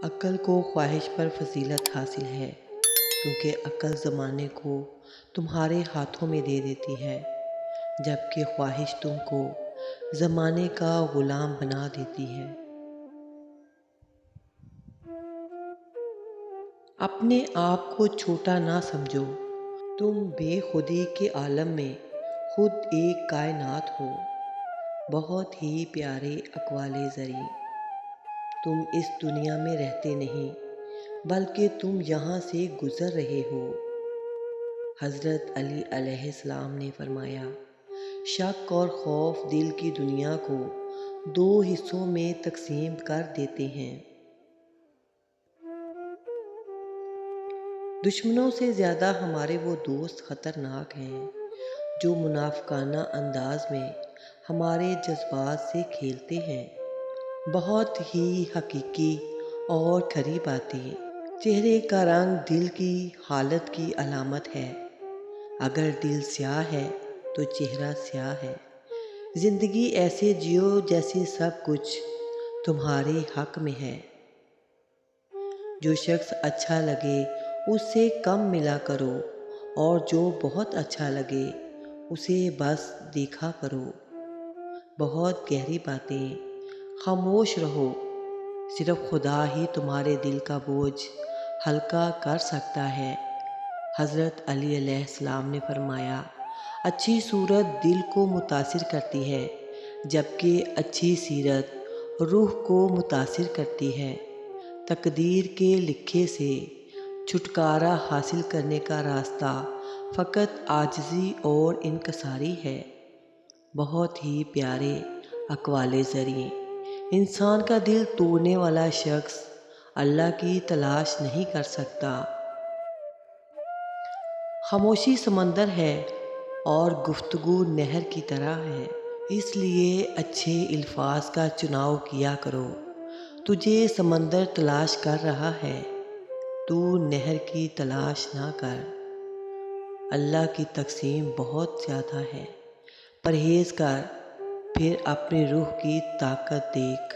عقل کو خواہش پر فضیلت حاصل ہے، کیونکہ عقل زمانے کو تمہارے ہاتھوں میں دے دیتی ہے، جبکہ خواہش تم کو زمانے کا غلام بنا دیتی ہے۔ اپنے آپ کو چھوٹا نہ سمجھو، تم بے خودی کے عالم میں خود ایک کائنات ہو۔ بہت ہی پیارے اقوال زریں، تم اس دنیا میں رہتے نہیں بلکہ تم یہاں سے گزر رہے ہو۔ حضرت علی علیہ السلام نے فرمایا، شک اور خوف دل کی دنیا کو دو حصوں میں تقسیم کر دیتے ہیں۔ دشمنوں سے زیادہ ہمارے وہ دوست خطرناک ہیں جو منافقانہ انداز میں ہمارے جذبات سے کھیلتے ہیں۔ بہت ہی حقیقی اور کھری باتیں، چہرے کا رنگ دل کی حالت کی علامت ہے۔ اگر دل سیاہ ہے تو چہرہ سیاہ ہے۔ زندگی ایسے جیو جیسے سب کچھ تمہارے حق میں ہے۔ جو شخص اچھا لگے اس سے کم ملا کرو، اور جو بہت اچھا لگے اسے بس دیکھا کرو۔ بہت گہری باتیں، خاموش رہو، صرف خدا ہی تمہارے دل کا بوجھ ہلکا کر سکتا ہے۔ حضرت علی علیہ السلام نے فرمایا، اچھی صورت دل کو متاثر کرتی ہے، جبکہ اچھی سیرت روح کو متاثر کرتی ہے۔ تقدیر کے لکھے سے چھٹکارا حاصل کرنے کا راستہ فقط عاجزی اور انکساری ہے۔ بہت ہی پیارے اقوال زریں، انسان کا دل توڑنے والا شخص اللہ کی تلاش نہیں کر سکتا۔ خاموشی سمندر ہے اور گفتگو نہر کی طرح ہے، اس لیے اچھے الفاظ کا چناؤ کیا کرو۔ تجھے سمندر تلاش کر رہا ہے، تو نہر کی تلاش نہ کر۔ اللہ کی تقسیم بہت زیادہ ہے، پرہیز کر، پھر اپنی روح کی طاقت دیکھ۔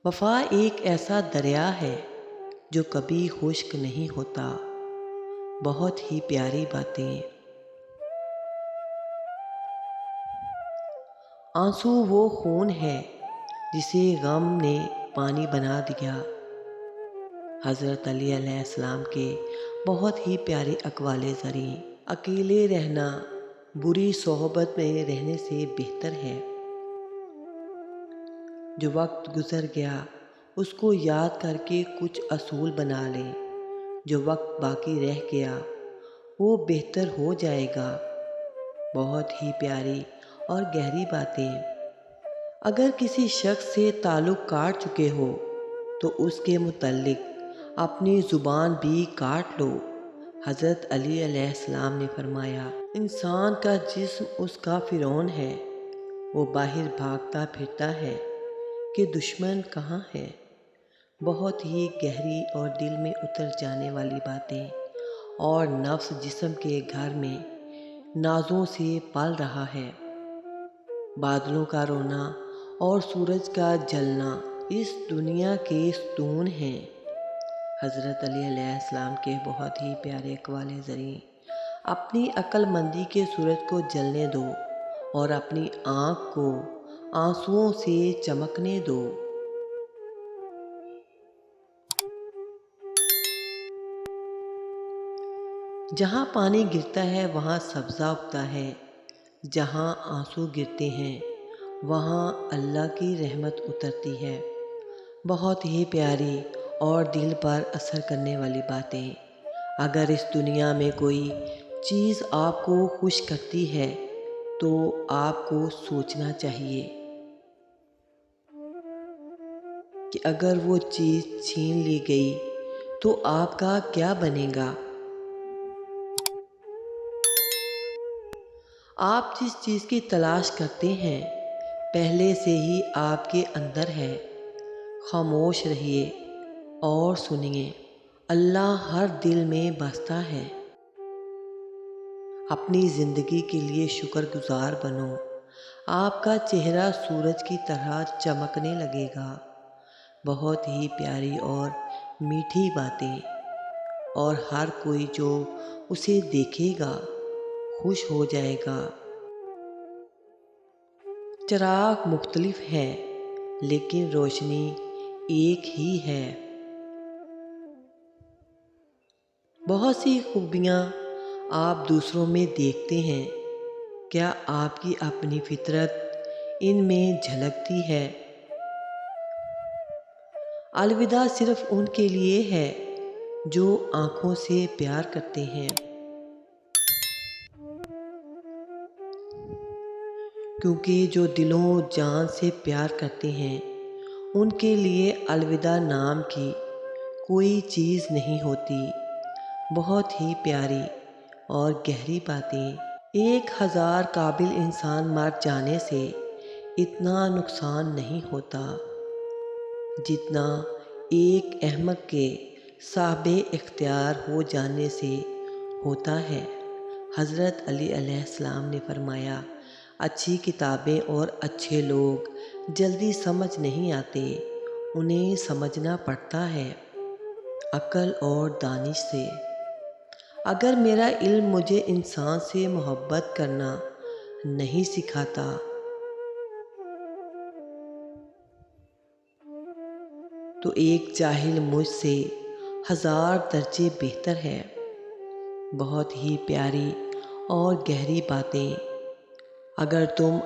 وفا ایک ایسا دریا ہے جو کبھی خشک نہیں ہوتا۔ بہت ہی پیاری باتیں۔ آنسو وہ خون ہے جسے غم نے پانی بنا دیا۔ حضرت علی علیہ السلام کے بہت ہی پیارے اقوال زریں، اکیلے رہنا بری صحبت میں رہنے سے بہتر ہے۔ جو وقت گزر گیا اس کو یاد کر کے کچھ اصول بنا لیں۔ جو وقت باقی رہ گیا وہ بہتر ہو جائے گا۔ بہت ہی پیاری اور گہری باتیں۔ اگر کسی شخص سے تعلق کاٹ چکے ہو تو اس کے متعلق اپنی زبان بھی کاٹ لو۔ حضرت علی علیہ السلام نے فرمایا، انسان کا جسم اس کا فرعون ہے، وہ باہر بھاگتا پھرتا ہے کہ دشمن کہاں ہے۔ بہت ہی گہری اور دل میں اتر جانے والی باتیں، اور نفس جسم کے گھر میں نازوں سے پل رہا ہے۔ بادلوں کا رونا اور سورج کا جلنا اس دنیا کے ستون ہیں۔ حضرت علی علیہ السلام کے بہت ہی پیارے اقوال زریں، اپنی عقل مندی کے سورج کو جلنے دو اور اپنی آنکھ کو آنسوؤں سے چمکنے دو۔ جہاں پانی گرتا ہے وہاں سبزہ اگتا ہے، جہاں آنسو گرتے ہیں وہاں اللہ کی رحمت اترتی ہے۔ بہت ہی پیاری اور دل پر اثر کرنے والی باتیں۔ اگر اس دنیا میں کوئی چیز آپ کو خوش کرتی ہے تو آپ کو سوچنا چاہیے کہ اگر وہ چیز چھین لی گئی تو آپ کا کیا بنے گا۔ آپ جس چیز کی تلاش کرتے ہیں پہلے سے ہی آپ کے اندر ہے۔ خاموش رہیے اور سنیے، اللہ ہر دل میں بستا ہے۔ اپنی زندگی کے لیے شکر گزار بنو، آپ کا چہرہ سورج کی طرح چمکنے لگے گا۔ بہت ہی پیاری اور میٹھی باتیں، اور ہر کوئی جو اسے دیکھے گا خوش ہو جائے گا۔ چراغ مختلف ہیں لیکن روشنی ایک ہی ہے۔ بہت سی خوبیاں آپ دوسروں میں دیکھتے ہیں، کیا آپ کی اپنی فطرت ان میں جھلکتی ہے؟ الوداع صرف ان کے لیے ہے جو آنکھوں سے پیار کرتے ہیں، کیونکہ جو دلوں جان سے پیار کرتے ہیں ان کے لیے الوداع نام کی کوئی چیز نہیں ہوتی۔ بہت ہی پیاری اور گہری باتیں۔ 1000 قابل انسان مر جانے سے اتنا نقصان نہیں ہوتا جتنا ایک احمق کے صاحب اختیار ہو جانے سے ہوتا ہے۔ حضرت علی علیہ السلام نے فرمایا، اچھی کتابیں اور اچھے لوگ جلدی سمجھ نہیں آتے، انہیں سمجھنا پڑتا ہے عقل اور دانش سے۔ اگر میرا علم مجھے انسان سے محبت کرنا نہیں سکھاتا تو ایک جاہل مجھ سے 1000 درجے بہتر ہے۔ بہت ہی پیاری اور گہری باتیں۔ اگر تم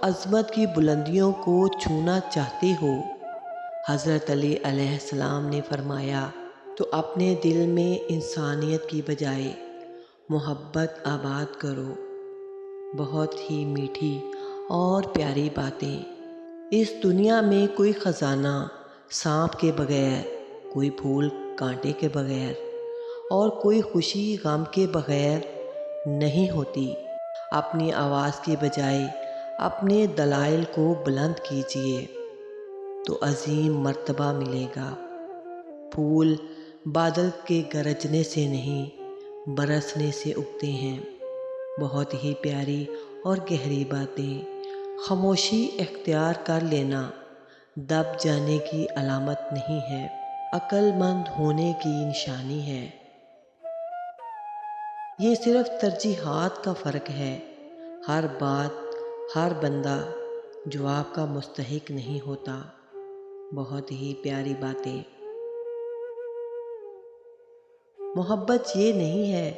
عظمت کی بلندیوں کو چھونا چاہتے ہو، حضرت علی علیہ السلام نے فرمایا، تو اپنے دل میں انسانیت کی بجائے محبت آباد کرو۔ بہت ہی میٹھی اور پیاری باتیں۔ اس دنیا میں کوئی خزانہ سانپ کے بغیر، کوئی پھول کانٹے کے بغیر، اور کوئی خوشی غم کے بغیر نہیں ہوتی۔ اپنی آواز کی بجائے اپنے دلائل کو بلند کیجیے تو عظیم مرتبہ ملے گا۔ پھول بادل کے گرجنے سے نہیں، برسنے سے اگتے ہیں۔ بہت ہی پیاری اور گہری باتیں۔ خاموشی اختیار کر لینا دب جانے کی علامت نہیں ہے، عقل مند ہونے کی نشانی ہے۔ یہ صرف ترجیحات کا فرق ہے۔ ہر بات، ہر بندہ جواب کا مستحق نہیں ہوتا۔ بہت ہی پیاری باتیں۔ محبت یہ نہیں ہے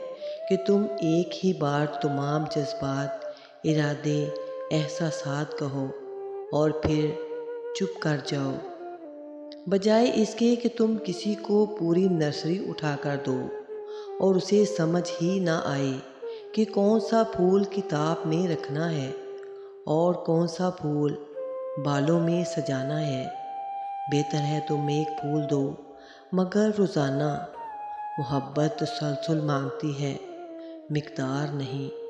کہ تم ایک ہی بار تمام جذبات، ارادے، احساسات کہو اور پھر چپ کر جاؤ، بجائے اس کے کہ تم کسی کو پوری نرسری اٹھا کر دو اور اسے سمجھ ہی نہ آئے کہ کون سا پھول کتاب میں رکھنا ہے اور کون سا پھول بالوں میں سجانا ہے۔ بہتر ہے تم ایک پھول دو مگر روزانہ۔ محبت تسلسل مانگتی ہے، مقدار نہیں۔